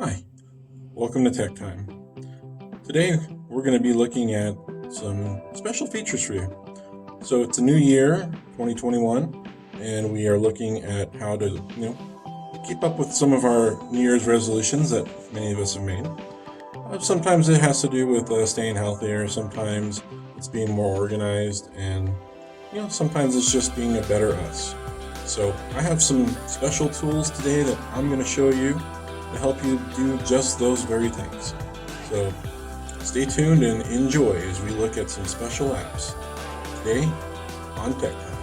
Hi, welcome to Tech Time. Today we're going to be looking at some special features for you. So it's a new year, 2021, and we are looking at how to, keep up with some of our New Year's resolutions that many of us have made. Sometimes it has to do with staying healthier. Sometimes it's being more organized, and sometimes it's just being a better us. So I have some special tools today that I'm going to show you to help you do just those very things. So stay tuned and enjoy as we look at some special apps today on Tech Time.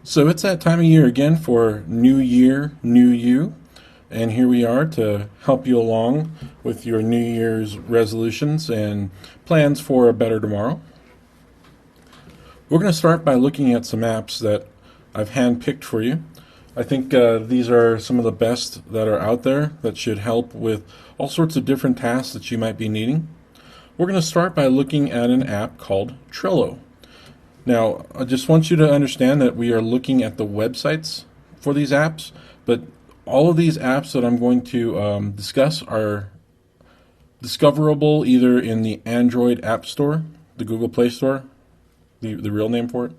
So it's that time of year again for New Year, New You. And here we are to help you along with your New Year's resolutions and plans for a better tomorrow. We're going to start by looking at some apps that I've handpicked for you. I think these are some of the best that are out there that should help with all sorts of different tasks that you might be needing. We're going to start by looking at an app called Trello. Now, I just want you to understand that we are looking at the websites for these apps, but all of these apps that I'm going to discuss are discoverable either in the Android App Store, the Google Play Store, the real name for it,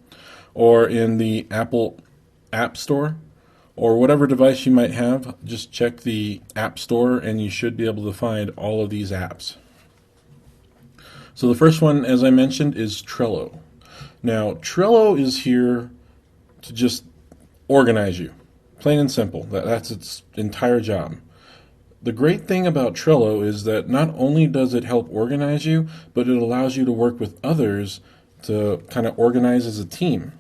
or in the Apple App Store, or whatever device you might have. Just check the App Store and you should be able to find all of these apps. So the first one, as I mentioned, is Trello. Now, Trello is here to just organize you, plain and simple. That's its entire job. The great thing about Trello is that not only does it help organize you, but it allows you to work with others to kind of organize as a team.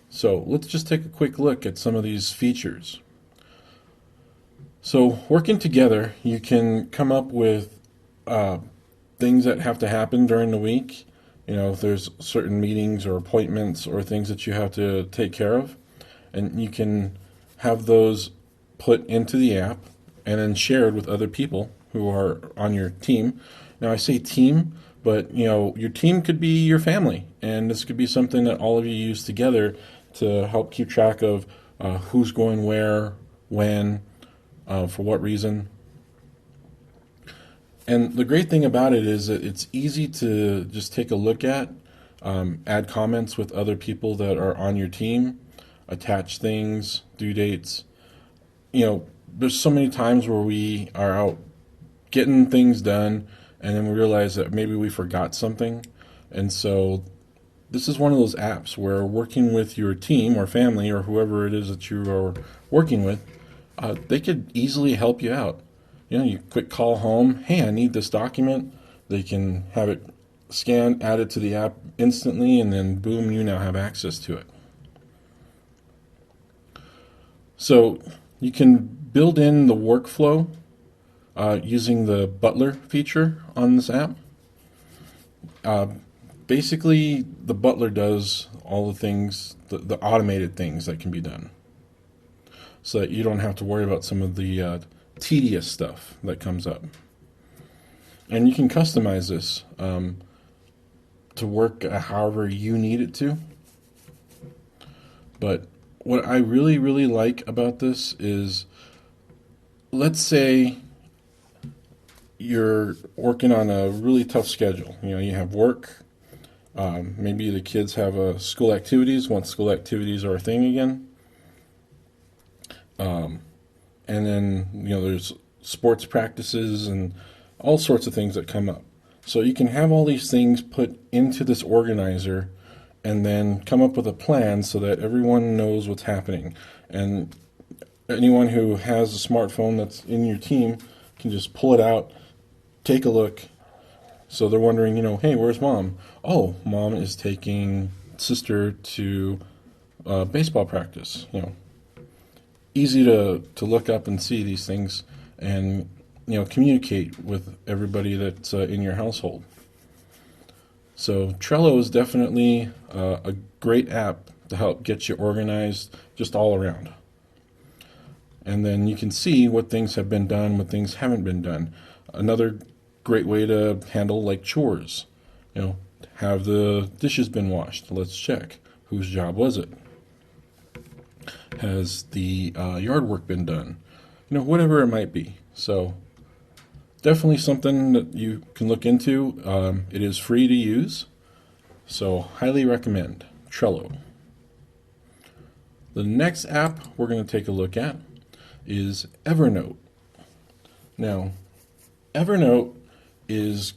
So let's just take a quick look at some of these features. So working together, you can come up with things that have to happen during the week. If there's certain meetings or appointments or things that you have to take care of, and you can have those put into the app and then shared with other people who are on your team. Now I say team, but your team could be your family, and this could be something that all of you use together to help keep track of who's going where, when, for what reason. And the great thing about it is that it's easy to just take a look at, add comments with other people that are on your team, attach things, due dates. There's so many times where we are out getting things done and then we realize that maybe we forgot something. And so this is one of those apps where working with your team or family or whoever it is that you are working with, they could easily help you out. You quick call home, hey, I need this document. They can have it scanned, added to the app instantly, and then boom, you now have access to it. So you can build in the workflow using the Butler feature on this app. Basically, the Butler does all the things, the automated things that can be done, so that you don't have to worry about some of the tedious stuff that comes up. And you can customize this to work however you need it to. But what I really, really like about this is, let's say you're working on a really tough schedule. You have work. Maybe the kids have school activities once school activities are a thing again. And then, there's sports practices and all sorts of things that come up. So you can have all these things put into this organizer and then come up with a plan so that everyone knows what's happening. And anyone who has a smartphone that's in your team can just pull it out, take a look. So they're wondering, hey, where's mom? Oh, mom is taking sister to baseball practice. Easy to look up and see these things and communicate with everybody that's in your household. So Trello is definitely a great app to help get you organized just all around. And then you can see what things have been done, what things haven't been done. Another great way to handle like chores. have the dishes been washed? Let's check. Whose job was it? Has the yard work been done? Whatever it might be. So definitely something that you can look into. It is free to use, so highly recommend Trello. The next app we're going to take a look at is Evernote. Now, Evernote is,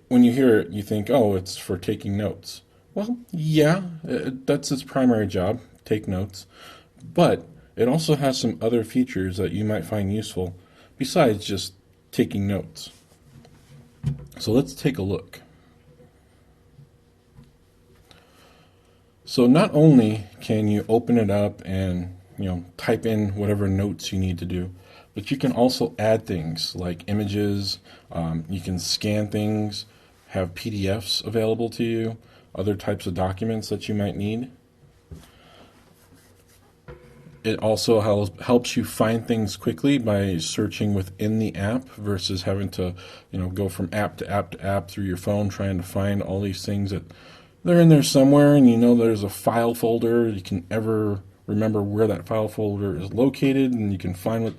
when you hear it, you think, oh, it's for taking notes. Well, yeah, that's its primary job, take notes. But it also has some other features that you might find useful besides just taking notes. So let's take a look. So not only can you open it up and type in whatever notes you need to do, but you can also add things like images. You can scan things, have PDFs available to you, other types of documents that you might need. It also helps you find things quickly by searching within the app versus having to go from app to app to app through your phone trying to find all these things that they're in there somewhere, and there's a file folder. You can ever remember where that file folder is located, and you can find it.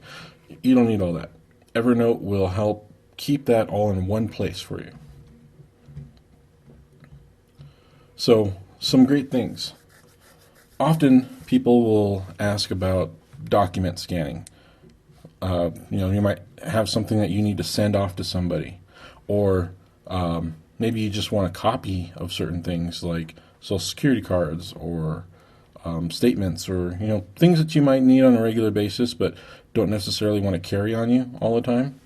You don't need all that. Evernote will help keep that all in one place for you. So, some great things. Often people will ask about document scanning. You might have something that you need to send off to somebody, or maybe you just want a copy of certain things like Social Security cards or statements, or things that you might need on a regular basis but don't necessarily want to carry on you all the time.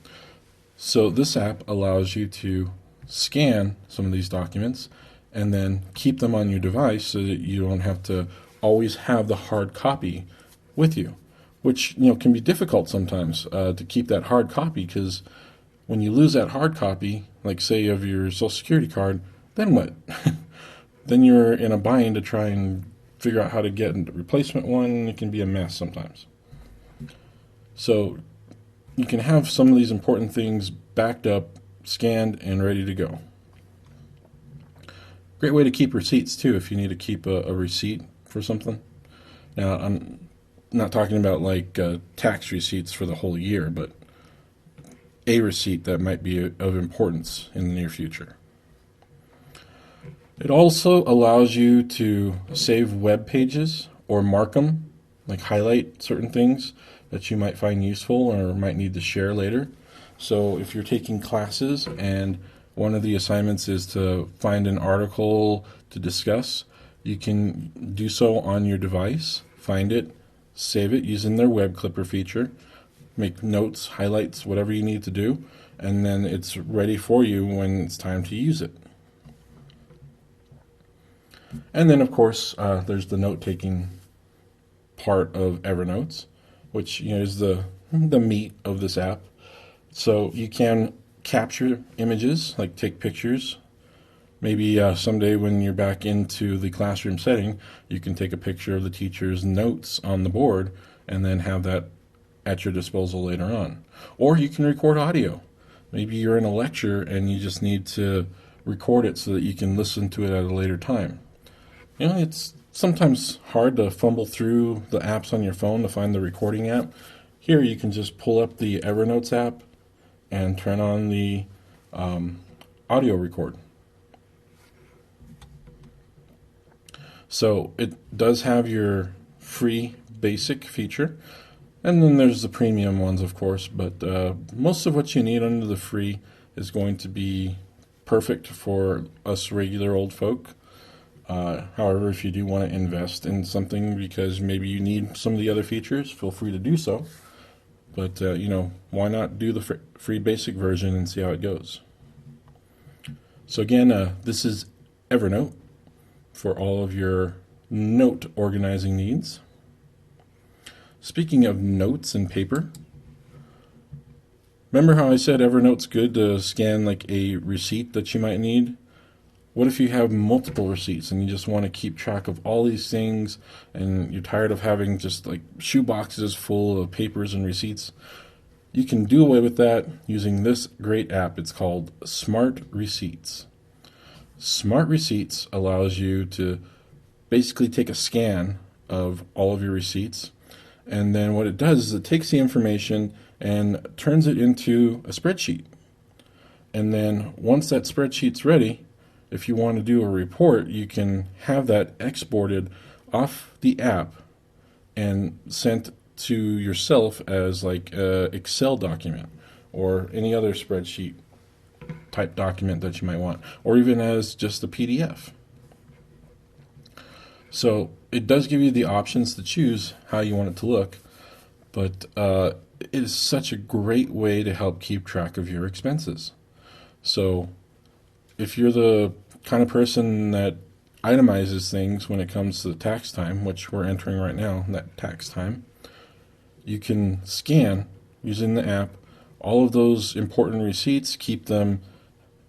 So this app allows you to scan some of these documents and then keep them on your device so that you don't have to always have the hard copy with you, which can be difficult sometimes to keep that hard copy, because when you lose that hard copy, like say of your Social Security card, then what? Then you're in a bind to try and figure out how to get a replacement one. It can be a mess sometimes. So you can have some of these important things backed up, scanned, and ready to go. Great way to keep receipts too if you need to keep a receipt for something. Now, I'm not talking about like tax receipts for the whole year, but a receipt that might be of importance in the near future. It also allows you to save web pages or mark them, like highlight certain things that you might find useful or might need to share later. So if you're taking classes and one of the assignments is to find an article to discuss, you can do so on your device, find it, save it using their web clipper feature, make notes, highlights, whatever you need to do, and then it's ready for you when it's time to use it. And then, of course, there's the note-taking part of Evernote, which is the meat of this app. So you can capture images, like take pictures. Maybe someday when you're back into the classroom setting, you can take a picture of the teacher's notes on the board and then have that at your disposal later on. Or you can record audio. Maybe you're in a lecture and you just need to record it so that you can listen to it at a later time. It's sometimes hard to fumble through the apps on your phone to find the recording app. Here you can just pull up the Evernote app and turn on the audio record. So it does have your free basic feature, and then there's the premium ones, of course, but most of what you need under the free is going to be perfect for us regular old folk. However, if you do want to invest in something because maybe you need some of the other features, feel free to do so. But, why not do the free basic version and see how it goes? So again, this is Evernote for all of your note organizing needs. Speaking of notes and paper, remember how I said Evernote's good to scan like a receipt that you might need? What if you have multiple receipts and you just want to keep track of all these things and you're tired of having just like shoe boxes full of papers and receipts? You can do away with that using this great app. It's called Smart Receipts. Smart Receipts allows you to basically take a scan of all of your receipts, and then what it does is it takes the information and turns it into a spreadsheet. And then once that spreadsheet's ready, if you want to do a report, you can have that exported off the app and sent to yourself as like a Excel document or any other spreadsheet type document that you might want, or even as just a PDF. So it does give you the options to choose how you want it to look, but it is such a great way to help keep track of your expenses. So if you're the kind of person that itemizes things when it comes to tax time, which we're entering right now, that tax time, you can scan using the app all of those important receipts, keep them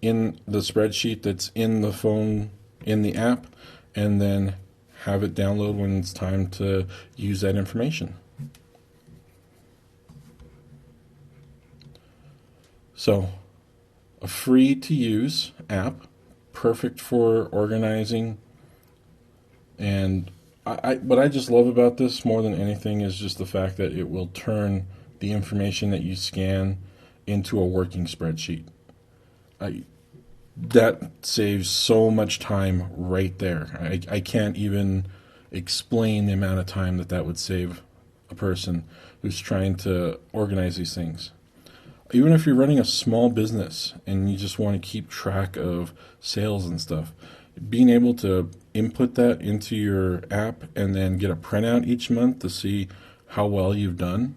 in the spreadsheet that's in the phone, in the app, and then have it download when it's time to use that information. So, a free to use app, perfect for organizing. And what I just love about this more than anything is just the fact that it will turn the information that you scan into a working spreadsheet. That saves so much time right there. I can't even explain the amount of time that would save a person who's trying to organize these things. Even if you're running a small business and you just want to keep track of sales and stuff, being able to input that into your app and then get a printout each month to see how well you've done,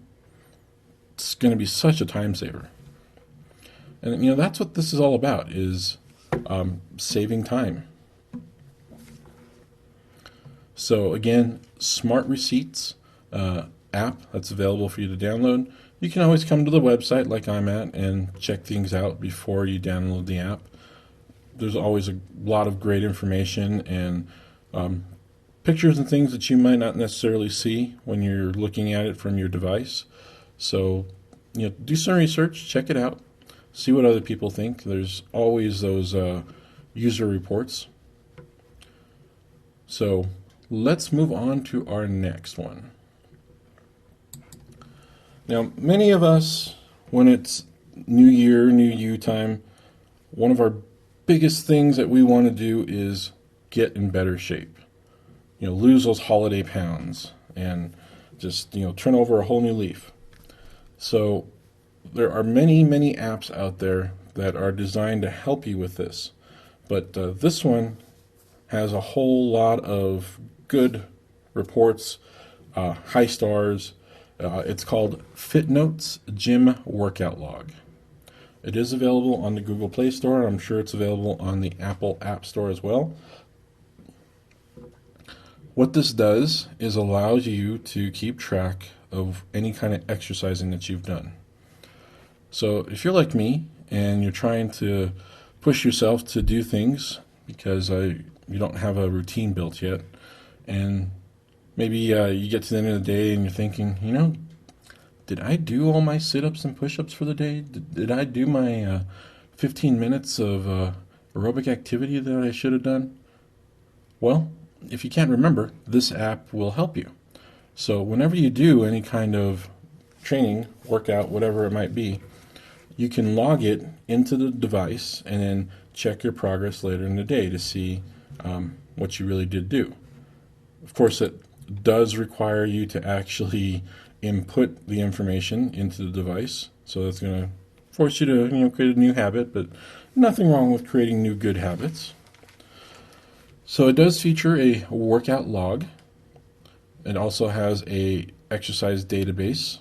it's going to be such a time saver. And that's what this is all about, is saving time. So again, Smart Receipts app that's available for you to download. You can always come to the website like I'm at and check things out before you download the app. There's always a lot of great information and pictures and things that you might not necessarily see when you're looking at it from your device. So, do some research, check it out, see what other people think. There's always those user reports. So, let's move on to our next one. Now, many of us, when it's New Year, New You time, one of our biggest things that we want to do is get in better shape. Lose those holiday pounds and just, turn over a whole new leaf. So there are many, many apps out there that are designed to help you with this. But this one has a whole lot of good reports, high stars. It's called FitNotes Gym Workout Log. It is available on the Google Play Store. I'm sure it's available on the Apple App Store as well. What this does is allows you to keep track of any kind of exercising that you've done. So if you're like me and you're trying to push yourself to do things because you don't have a routine built yet, and maybe you get to the end of the day and you're thinking, did I do all my sit-ups and push-ups for the day? Did I do my 15 minutes of aerobic activity that I should have done? Well, if you can't remember, this app will help you. So whenever you do any kind of training, workout, whatever it might be, you can log it into the device and then check your progress later in the day to see what you really did do. Of course, it does require you to actually input the information into the device, so that's going to force you to create a new habit, but nothing wrong with creating new good habits. So it does feature a workout log. It also has a exercise database,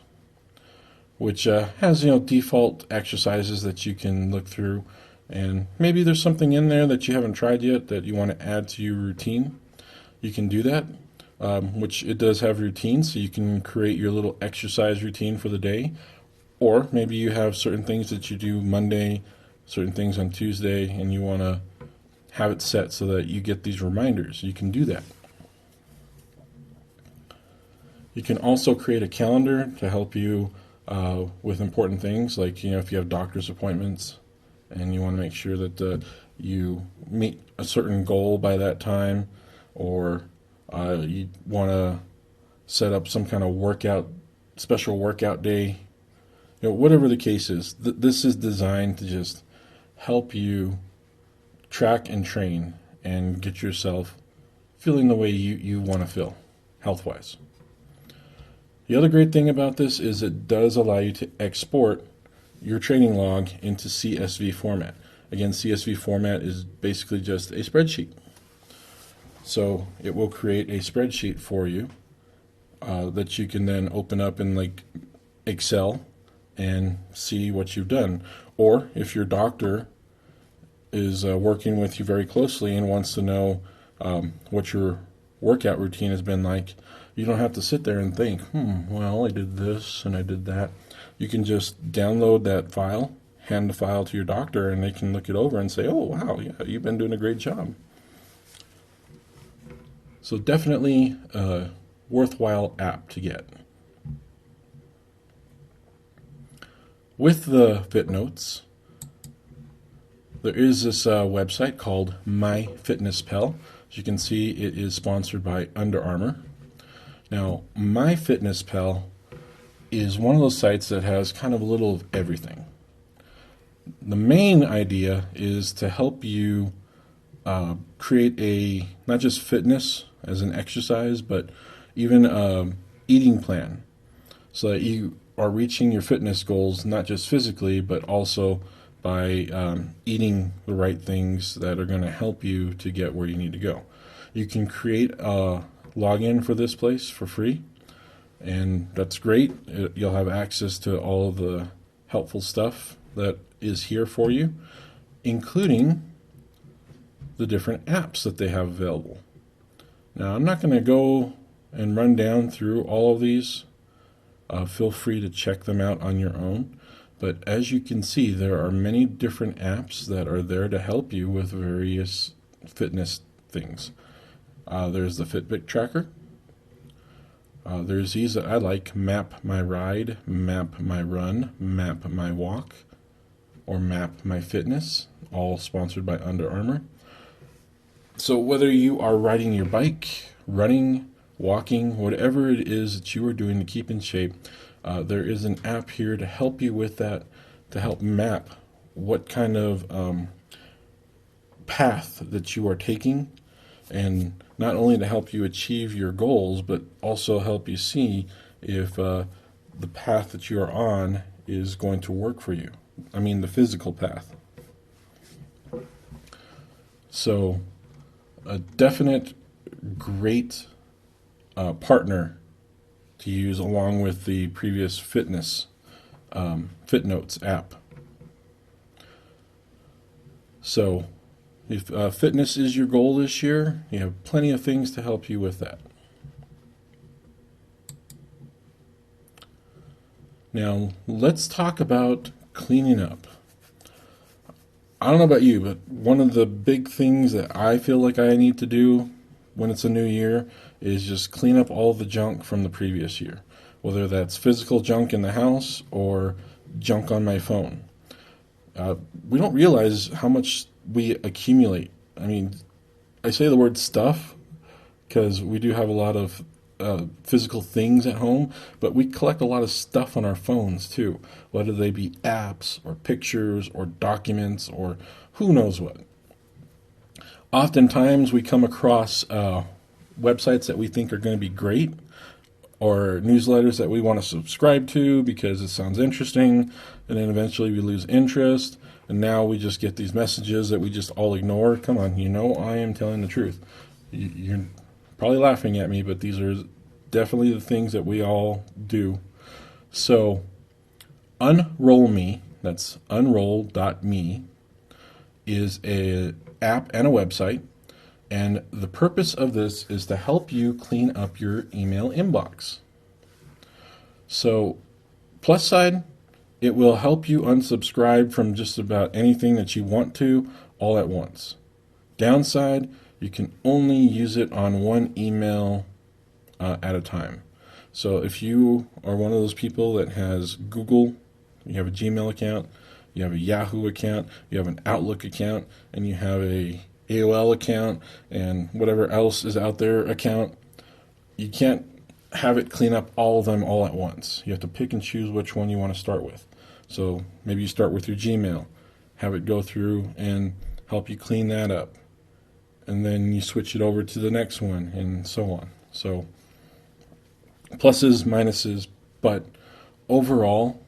which has default exercises that you can look through, and maybe there's something in there that you haven't tried yet that you want to add to your routine. You can do that, which it does have routines, so you can create your little exercise routine for the day. Or maybe you have certain things that you do Monday, certain things on Tuesday, and you want to have it set so that you get these reminders. You can do that. You can also create a calendar to help you with important things, like if you have doctor's appointments and you want to make sure that you meet a certain goal by that time, or you want to set up some kind of special workout day. Whatever the case is, this is designed to just help you track and train and get yourself feeling the way you want to feel health-wise. The other great thing about this is it does allow you to export your training log into CSV format. Again, CSV format is basically just a spreadsheet. So it will create a spreadsheet for you that you can then open up in like Excel and see what you've done. Or if your doctor is working with you very closely and wants to know what your workout routine has been like, you don't have to sit there and think, well, I did this and I did that. You can just download that file, hand the file to your doctor, and they can look it over and say, oh, wow, yeah, you've been doing a great job. So definitely a worthwhile app to get. With the FitNotes, there is this website called MyFitnessPal. As you can see, it is sponsored by Under Armour. Now, MyFitnessPal is one of those sites that has kind of a little of everything. The main idea is to help you create not just fitness as an exercise, but even eating plan, so that you are reaching your fitness goals not just physically, but also by eating the right things that are going to help you to get where you need to go. You can create a login for this place for free, and that's great. You'll have access to all of the helpful stuff that is here for you, including the different apps that they have available. Now, I'm not going to go and run down through all of these. Feel free to check them out on your own. But as you can see, there are many different apps that are there to help you with various fitness things. There's the Fitbit tracker. There's these that I like: Map My Ride, Map My Run, Map My Walk, or Map My Fitness, all sponsored by Under Armour. So whether you are riding your bike, running, walking, whatever it is that you are doing to keep in shape, there is an app here to help you with that, to help map what kind of path that you are taking, and not only to help you achieve your goals, but also help you see if the path that you are on is going to work for you. I mean, the physical path. So, a definite great partner to use along with the previous fitness FitNotes app. So, if fitness is your goal this year, you have plenty of things to help you with that. Now, let's talk about cleaning up. I don't know about you, but one of the big things that I feel like I need to do when it's a new year is just clean up all the junk from the previous year, whether that's physical junk in the house or junk on my phone. We don't realize how much we accumulate. I mean, I say the word stuff because we do have a lot of physical things at home, but we collect a lot of stuff on our phones too, whether they be apps or pictures or documents or who knows what. Oftentimes we come across websites that we think are going to be great, or newsletters that we want to subscribe to because it sounds interesting, and then eventually we lose interest, and now we just get these messages that we just all ignore. Come on, I am telling the truth. You're probably laughing at me, but these are definitely the things that we all do. So, Unroll Me, that's unroll.me, is an app and a website, and the purpose of this is to help you clean up your email inbox. So, plus side, it will help you unsubscribe from just about anything that you want to all at once. Downside, you can only use it on one email at a time. So if you are one of those people that has Google, you have a Gmail account, you have a Yahoo account, you have an Outlook account, and you have a AOL account, and whatever else is out there account. You can't have it clean up all of them all at once. You have to pick and choose which one you want to start with. So maybe you start with your Gmail, have it go through and help you clean that up. And then you switch it over to the next one, and so on. So pluses, minuses, but overall,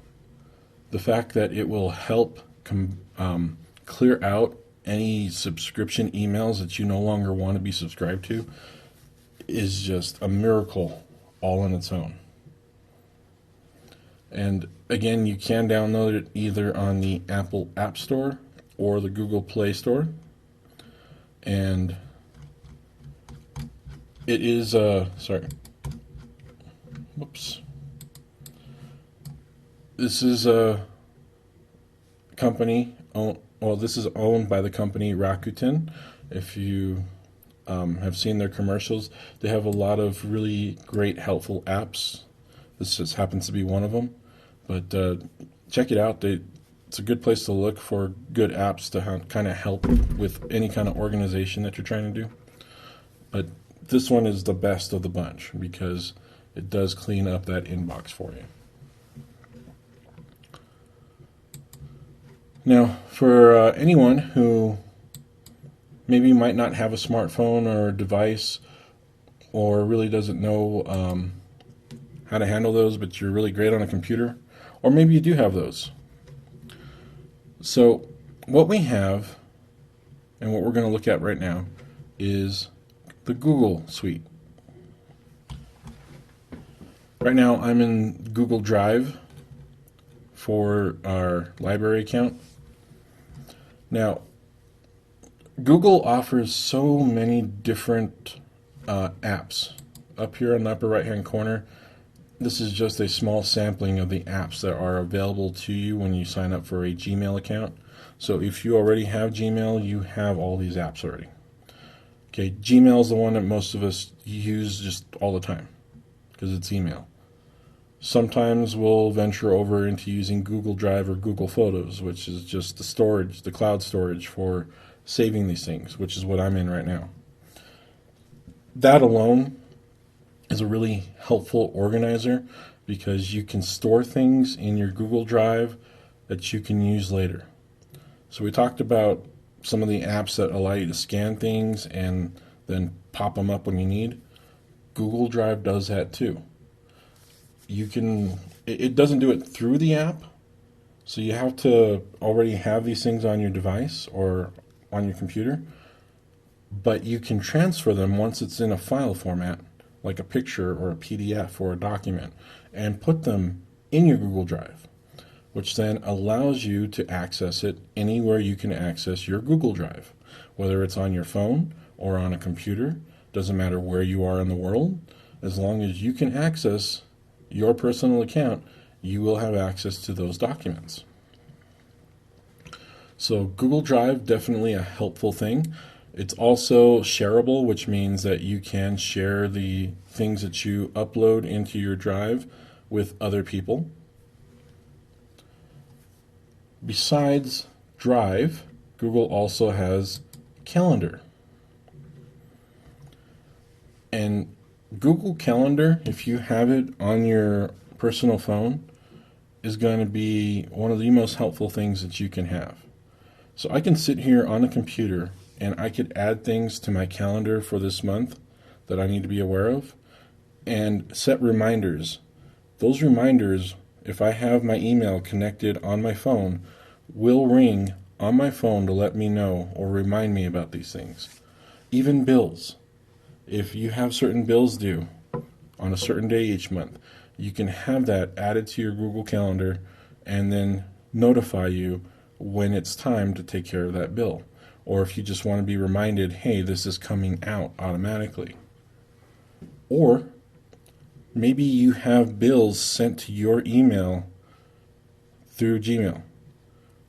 the fact that it will help clear out any subscription emails that you no longer want to be subscribed to is just a miracle all on its own. And again, you can download it either on the Apple App Store or the Google Play Store. And it is this is a company this is owned by the company Rakuten. If you have seen their commercials, they have a lot of really great helpful apps. This just happens to be one of them, but check it out. It's a good place to look for good apps to kind of help with any kind of organization that you're trying to do. But this one is the best of the bunch because it does clean up that inbox for you. Now, for anyone who maybe might not have a smartphone or a device or really doesn't know how to handle those, but you're really great on a computer, or maybe you do have those. So what we have and what we're going to look at right now is the Google Suite. Right now I'm in Google Drive for our library account. Now, Google offers so many different apps. Up here in the upper right hand corner, this is just a small sampling of the apps that are available to you when you sign up for a Gmail account. So if you already have Gmail, you have all these apps already. Okay, Gmail is the one that most of us use just all the time because it's email. Sometimes we'll venture over into using Google Drive or Google Photos, which is just the storage, the cloud storage for saving these things, which is what I'm in right now. That alone is a really helpful organizer because you can store things in your Google Drive that you can use later. So we talked about some of the apps that allow you to scan things and then pop them up when you need. Google Drive does that too. It doesn't do it through the app, so you have to already have these things on your device or on your computer, but you can transfer them once it's in a file format, like a picture or a PDF or a document, and put them in your Google Drive, which then allows you to access it anywhere you can access your Google Drive, whether it's on your phone or on a computer. Doesn't matter where you are in the world, as long as you can access your personal account, you will have access to those documents. So Google Drive, definitely a helpful thing. It's also shareable, which means that you can share the things that you upload into your drive with other people. Besides Drive, Google also has Calendar. And Google Calendar, if you have it on your personal phone, is going to be one of the most helpful things that you can have. So I can sit here on a computer and I could add things to my calendar for this month that I need to be aware of and set reminders. Those reminders, if I have my email connected on my phone, will ring on my phone to let me know or remind me about these things. Even bills. If you have certain bills due on a certain day each month, you can have that added to your Google Calendar and then notify you when it's time to take care of that bill. Or if you just want to be reminded, hey, this is coming out automatically. Or maybe you have bills sent to your email through Gmail.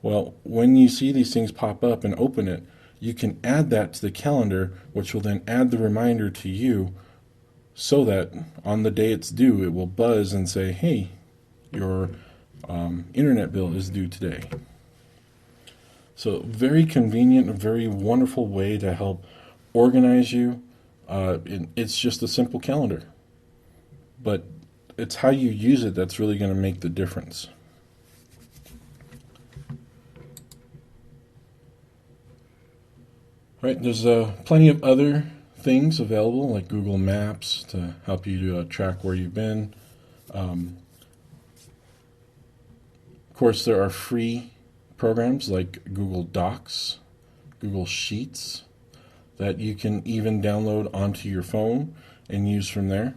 Well, when you see these things pop up and open it, you can add that to the calendar, which will then add the reminder to you so that on the day it's due, it will buzz and say, hey, your internet bill is due today. So very convenient, a very wonderful way to help organize you. It's just a simple calendar, but it's how you use it that's really going to make the difference. Right, there's plenty of other things available like Google Maps to help you to track where you've been. Of course, there are free programs like Google Docs, Google Sheets that you can even download onto your phone and use from there.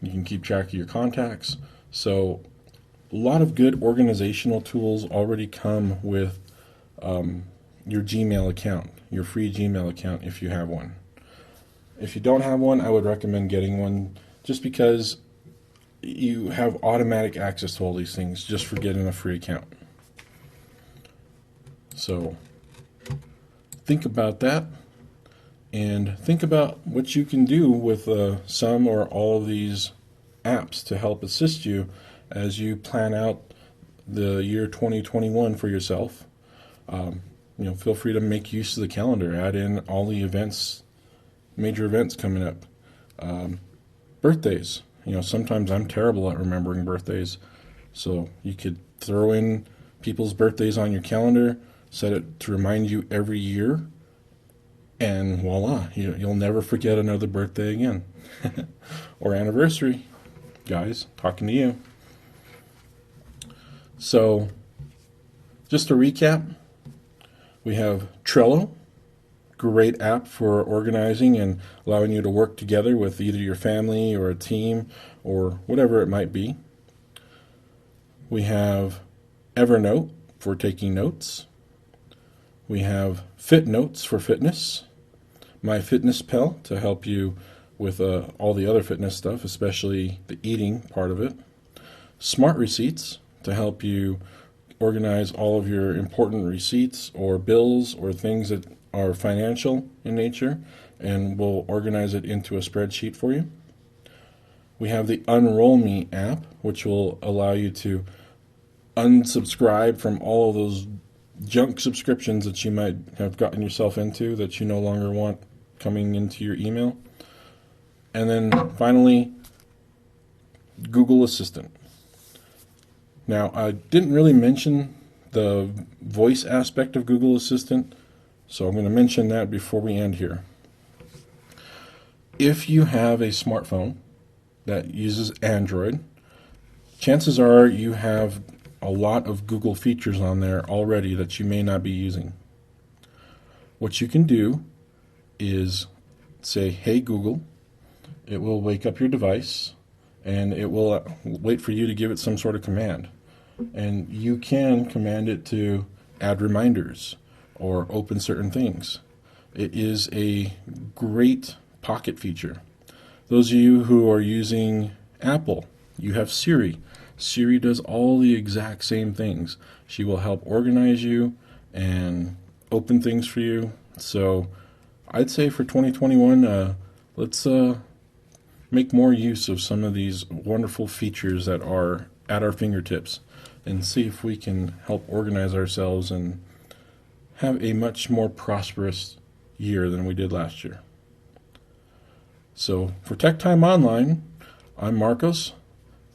You can keep track of your contacts. So a lot of good organizational tools already come with your Gmail account, your free Gmail account if you have one. If you don't have one, I would recommend getting one just because you have automatic access to all these things just for getting a free account. So think about that and think about what you can do with some or all of these apps to help assist you as you plan out the year 2021 for yourself. Feel free to make use of the calendar. Add in all the events, major events coming up. Birthdays. Sometimes I'm terrible at remembering birthdays. So you could throw in people's birthdays on your calendar, set it to remind you every year, and voila, you'll never forget another birthday again. Or anniversary. Guys, talking to you. So, just to recap, we have Trello, great app for organizing and allowing you to work together with either your family or a team or whatever it might be. We have Evernote for taking notes. We have Fit Notes for fitness. MyFitnessPal to help you with all the other fitness stuff, especially the eating part of it. Smart Receipts to help you organize all of your important receipts or bills or things that are financial in nature, and we'll organize it into a spreadsheet for you. We have the Unroll Me app, which will allow you to unsubscribe from all of those junk subscriptions that you might have gotten yourself into that you no longer want coming into your email. And then finally, Google Assistant. Now, I didn't really mention the voice aspect of Google Assistant, so I'm going to mention that before we end here. If you have a smartphone that uses Android, chances are you have a lot of Google features on there already that you may not be using. What you can do is say, "Hey Google," it will wake up your device and it will wait for you to give it some sort of command. And you can command it to add reminders or open certain things. It is a great pocket feature. Those of you who are using Apple, you have Siri. Siri does all the exact same things. She will help organize you and open things for you. So I'd say for 2021, let's make more use of some of these wonderful features that are at our fingertips and see if we can help organize ourselves and have a much more prosperous year than we did last year. So for Tech Time Online, I'm Marcos.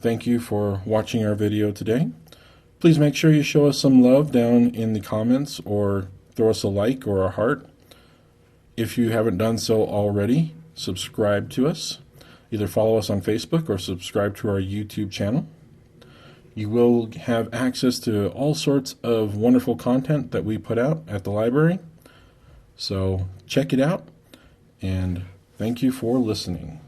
Thank you for watching our video today. Please make sure you show us some love down in the comments or throw us a like or a heart. If you haven't done so already, subscribe to us. Either follow us on Facebook or subscribe to our YouTube channel. You will have access to all sorts of wonderful content that we put out at the library. So check it out, and thank you for listening.